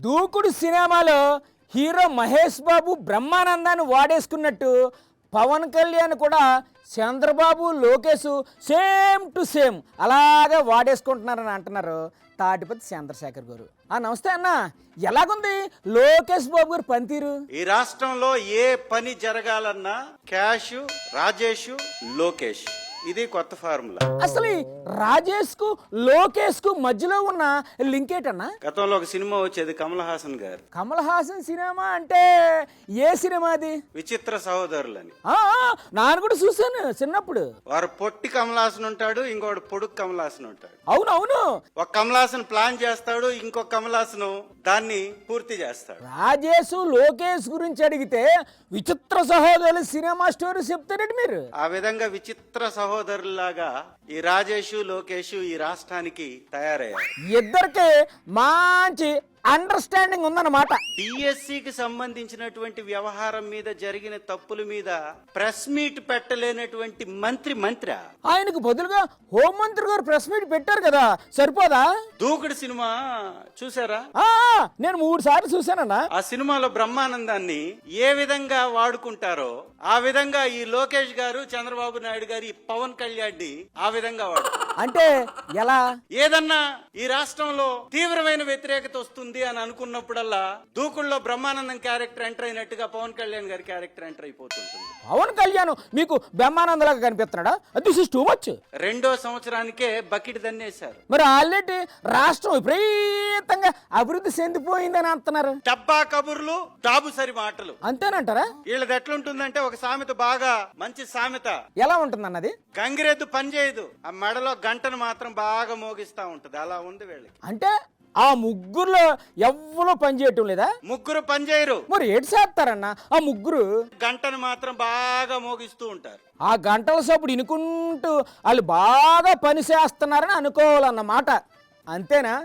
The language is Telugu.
దూకుడు సినిమాలో హీరో మహేష్ బాబు బ్రహ్మానందాన్ని వాడేసుకున్నట్టు పవన్ కళ్యాణ్ కూడా Chandrababu Lokesh same to same అలాగే వాడేసుకుంటున్నారని అంటున్నారు తాటిపతి చంద్రశేఖర్ గారు. నమస్తే అన్న, ఎలాగుంది లోకేష్ బాబు గారు పనితీరు? ఈ రాష్ట్రంలో ఏ పని జరగాలన్నా క్యాష్, రాజేష్, లోకేష్, ఇది కొత్త ఫార్ములా. అసలు రాజేష్ కు లోకేష్ కు మధ్యలో ఉన్న లింక్ ఏంటన్నా? గతంలో ఒక సినిమా వచ్చేది కమల్ హాసన్ గారు. కమల్ హాసన్ సినిమా అంటే ఏ సినిమా అది? విచిత్ర సహోదరులని. నాను కూడా చూసాను చిన్నప్పుడు. వారు పొట్టి కమల్ హాసన్ ఉంటాడు, ఇంకోటి పొడుగు కమల్ హాసన్ ఉంటాడు. అవునవును, ఒక కమల్ హాసన్ ప్లాన్ చేస్తాడు, ఇంకొక కమల్ హాసన్ దాన్ని పూర్తి చేస్తాడు. రాజేష్ లోకేష్ గురించి అడిగితే విచిత్ర సహోదరులు సినిమా స్టోరీ చెప్తారండి మీరు. ఆ విధంగా విచిత్ర సహోదరులాగా ఈ రాజేష్, లోకేష్ ఈ రాష్ట్రానికి తయారయ్యారు. ఇద్దరికి మంచి అండర్స్టాండింగ్ ఉందన్నమాట. డిఎస్సికి సంబంధించినటువంటి వ్యవహారం మీద జరిగిన తప్పుల మీద ప్రెస్ మీట్ పెట్టలేనటువంటి మంత్రి ఆయనకు బదులుగా హోంమంత్రి గారు ప్రెస్ మీట్ పెట్టారు కదా, సరిపోదా? దూకుడు సినిమా చూసారా? నేను 3 సార్లు చూసానన్నా. ఆ సినిమాలో బ్రహ్మానందాన్ని ఏ విధంగా వాడుకుంటారో ఆ విధంగా ఈ లోకేష్ గారు, చంద్రబాబు నాయుడు గారు ఈ పవన్ కళ్యాణ్ ని ఆ విధంగా వాడుకుంటారు. అంటే ఎలా? ఏదన్నా ఈ రాష్ట్రంలో తీవ్రమైన వ్యతిరేకత వస్తుంది అని అనుకున్నప్పుడల్లా దూకుల్లో బ్రహ్మానందం క్యారెక్టర్ ఎంటర్ అయినట్టుగా పవన్ కళ్యాణ్ గారి క్యారెక్టర్ ఎంటర్ అయిపోతుంటుంది. పవన్ కళ్యాణ్ మీకు బ్రహ్మానందలాగా కనిపిస్తున్నాడా? This is too much. 2వ సంవత్సరానికే బకెట్ దన్నేశారు. మరి ఆల్రెడీ రాష్ట్రం విపరీతంగా అభివృద్ధి చెందిపోయిందని అంటున్నారు. డబ్బా కబుర్లు, డాబుసరి మాటలు, అంతేనంటారా? వీళ్ళది ఎట్లుంటుందంటే ఒక సామెత, బాగా మంచి సామెత. ఎలా ఉంటుందన్నది? గంగిరెద్దు పని చేయదు, ఆ మెడలో గంటను మాత్రం బాగా మోగిస్తా ఉంటది. అలా ఉంది వీళ్ళకి. అంటే ఆ ముగ్గురులో ఎవ్వరూ పని చేయటం లేదా? ముగ్గురు పని చేయరు. మరి ఏడు చేస్తారన్న ఆ ముగ్గురు? గంటను మాత్రం బాగా మోగిస్తూ ఉంటారు. ఆ గంటల సప్పుడు ఇనుకుంటూ వాళ్ళు బాగా పని చేస్తున్నారని అనుకోవాలన్నమాట. అంతేనా?